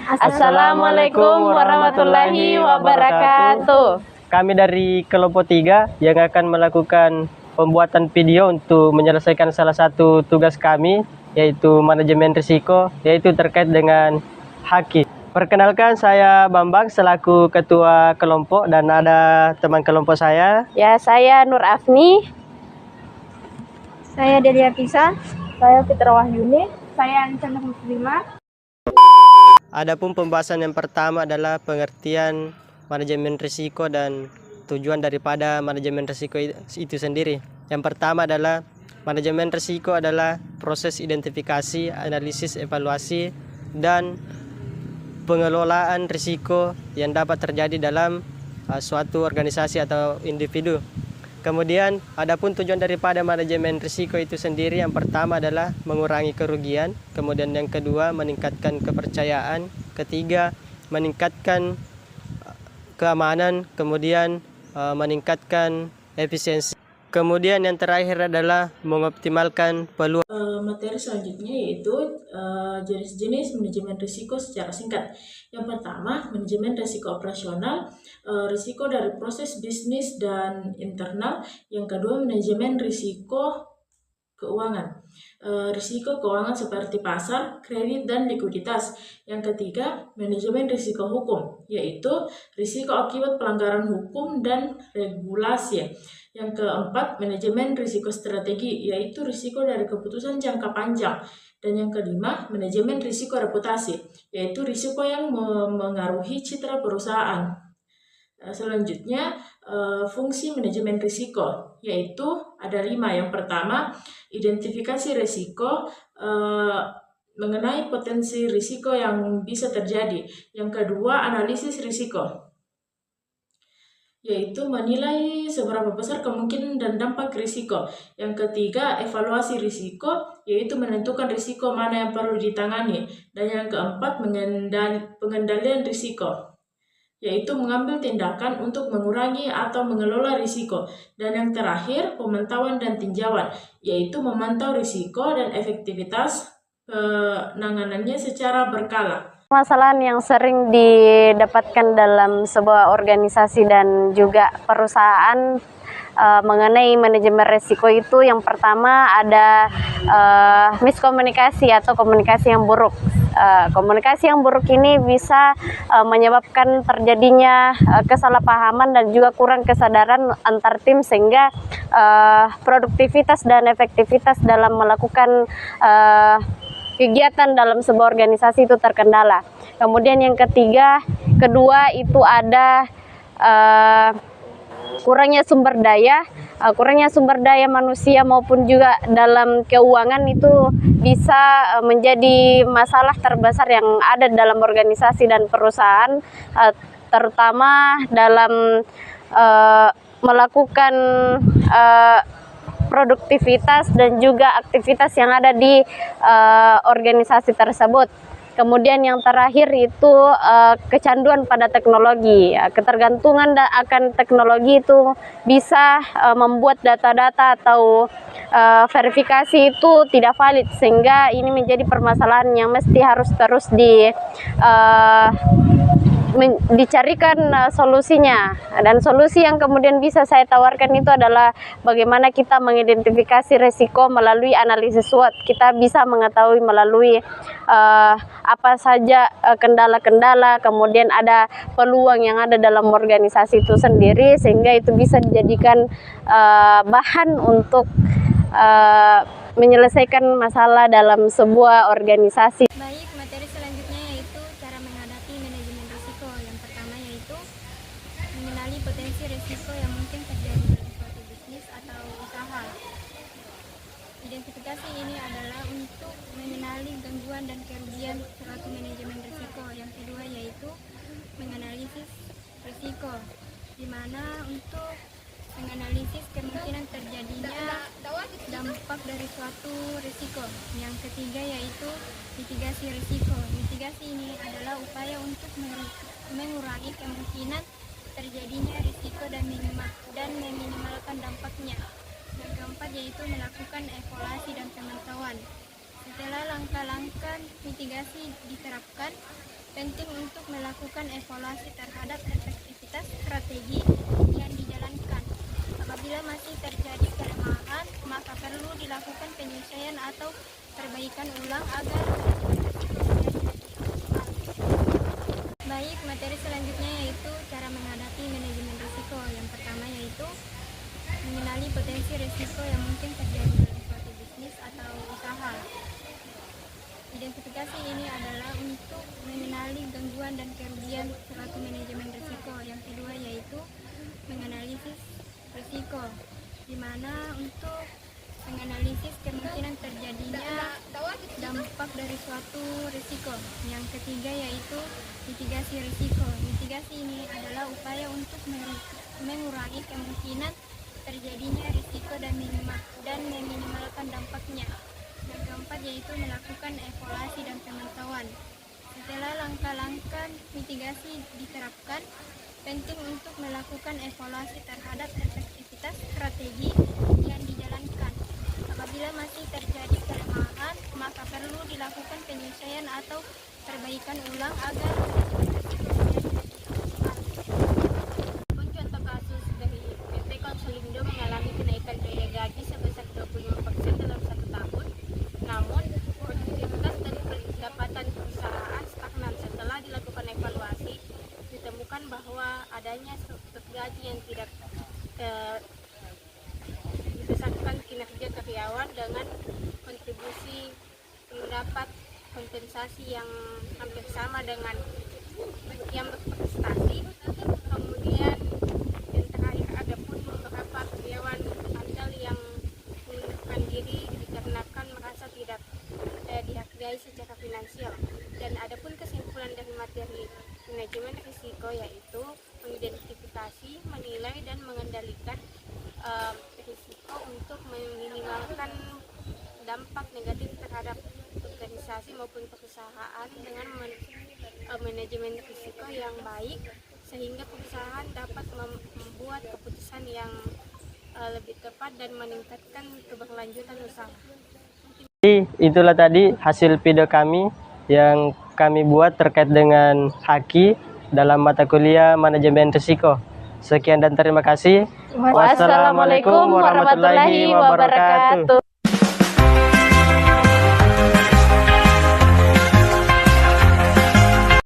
Assalamualaikum warahmatullahi wabarakatuh. Kami dari kelompok 3 yang akan melakukan pembuatan video untuk menyelesaikan salah satu tugas kami, yaitu manajemen risiko, yaitu terkait dengan haki. Perkenalkan, saya Bambang selaku ketua kelompok dan ada teman kelompok saya. Ya, saya Nur Afni. Saya Delia Pisa. Saya Fitra Wahyuni. Saya Ancana Muslimah. Adapun pembahasan yang pertama adalah pengertian manajemen risiko dan tujuan daripada manajemen risiko itu sendiri. Yang pertama adalah manajemen risiko adalah proses identifikasi, analisis, evaluasi, dan pengelolaan risiko yang dapat terjadi dalam suatu organisasi atau individu. Kemudian, adapun tujuan daripada manajemen risiko itu sendiri, yang pertama adalah mengurangi kerugian, kemudian yang kedua meningkatkan kepercayaan, ketiga meningkatkan keamanan, kemudian meningkatkan efisiensi. Kemudian yang terakhir adalah mengoptimalkan peluang. Materi selanjutnya yaitu jenis-jenis manajemen risiko secara singkat. Yang pertama, manajemen risiko operasional, risiko dari proses bisnis dan internal. Yang kedua, manajemen risiko keuangan. Risiko keuangan seperti pasar, kredit, dan likuiditas. Yang ketiga, manajemen risiko hukum, yaitu risiko akibat pelanggaran hukum dan regulasi. Yang keempat, manajemen risiko strategi, yaitu risiko dari keputusan jangka panjang. Dan yang kelima, manajemen risiko reputasi, yaitu risiko yang mengaruhi citra perusahaan. Selanjutnya, fungsi manajemen risiko, yaitu ada 5. Yang pertama, identifikasi risiko, mengenai potensi risiko yang bisa terjadi. Yang kedua, analisis risiko, yaitu menilai seberapa besar kemungkinan dan dampak risiko. Yang ketiga, evaluasi risiko, yaitu menentukan risiko mana yang perlu ditangani. Dan yang keempat, pengendalian risiko, yaitu mengambil tindakan untuk mengurangi atau mengelola risiko. Dan yang terakhir, pemantauan dan tinjauan, yaitu memantau risiko dan efektivitas penanganannya secara berkala. Permasalahan yang sering didapatkan dalam sebuah organisasi dan juga perusahaan mengenai manajemen risiko itu, yang pertama ada miskomunikasi atau komunikasi yang buruk. Komunikasi yang buruk ini bisa menyebabkan terjadinya kesalahpahaman dan juga kurang kesadaran antar tim, sehingga produktivitas dan efektivitas dalam melakukan kegiatan dalam sebuah organisasi itu terkendala. Kemudian yang kedua itu ada kurangnya sumber daya manusia maupun juga dalam keuangan itu bisa menjadi masalah terbesar yang ada dalam organisasi dan perusahaan, terutama dalam melakukan produktivitas dan juga aktivitas yang ada di organisasi tersebut. Kemudian yang terakhir itu kecanduan pada teknologi. Ketergantungan akan teknologi itu bisa membuat data-data atau verifikasi itu tidak valid, sehingga ini menjadi permasalahan yang mesti harus terus dicarikan solusinya. Dan solusi yang kemudian bisa saya tawarkan itu adalah bagaimana kita mengidentifikasi risiko melalui analisis SWOT. Kita bisa mengetahui melalui apa saja kendala-kendala, kemudian ada peluang yang ada dalam organisasi itu sendiri, sehingga itu bisa dijadikan bahan untuk menyelesaikan masalah dalam sebuah organisasi. Baik, materi selanjutnya yaitu cara menghadapi manajemen risiko. Yang pertama yaitu mengenali potensi risiko yang mungkin terjadi dalam suatu bisnis atau usaha. Identifikasi ini adalah untuk mengenali gangguan dan kerugian suatu manajemen risiko. Yang kedua yaitu menganalisis risiko, di mana untuk menganalisis kemungkinan terjadinya dampak dari suatu risiko. Yang ketiga yaitu mitigasi risiko. Mitigasi ini adalah upaya untuk mengurangi kemungkinan terjadinya risiko dan meminimalkan dampaknya. Yang keempat yaitu melakukan evaluasi dan pemantauan. Setelah langkah-langkah mitigasi diterapkan, penting untuk melakukan evaluasi terhadap efektivitas strategi yang dijalankan. Apabila masih terjadi kelemahan, maka perlu dilakukan penyesuaian atau perbaikan ulang agar baik. Materi selanjutnya yaitu cara menghadapi manajemen risiko. Yang pertama yaitu mengenali potensi risiko yang mungkin terjadi dalam suatu bisnis atau usaha. Identifikasi ini adalah untuk mengenali gangguan dan kerugian selaku manajemen risiko. Yang kedua yaitu menganalisis risiko, di mana untuk menganalisis kemungkinan terjadinya dampak dari suatu risiko. Yang ketiga yaitu mitigasi risiko. Mitigasi ini adalah upaya untuk mengurangi kemungkinan terjadinya risiko dan meminimalkan dampaknya. Yang keempat yaitu melakukan evaluasi dan pemantauan. Setelah langkah-langkah mitigasi diterapkan, penting untuk melakukan evaluasi terhadap efektivitas strategi yang dijalankan. Apabila masih terjadi kelemahan, maka perlu dilakukan penyesuaian atau perbaikan ulang agar Contoh kasus dari PT Konsolindo mengalami kenaikan biaya gaji sebesar 25% dalam 1 tahun. Namun, produktivitas dari pendapatan perusahaan stagnan. Setelah dilakukan evaluasi, ditemukan bahwa adanya struktur gaji yang tidak berdasarkan kinerja karyawan dengan kontribusi mendapat kompensasi yang hampir sama dengan yang berprestasi. Kemudian yang terakhir, ada pun beberapa karyawan andal yang mengundurkan diri dikarenakan merasa tidak dihargai secara finansial. Dan ada pun kesimpulan dari materi manajemen risiko yaitu mengidentifikasi, menilai dan mengendalikan risiko untuk meminimalkan dampak negatif terhadap organisasi maupun perusahaan dengan manajemen risiko yang baik, sehingga perusahaan dapat membuat keputusan yang lebih tepat dan meningkatkan keberlanjutan usaha. Jadi itulah tadi hasil video kami yang kami buat terkait dengan Haki dalam mata kuliah manajemen risiko. Sekian dan terima kasih. Wassalamualaikum warahmatullahi wabarakatuh.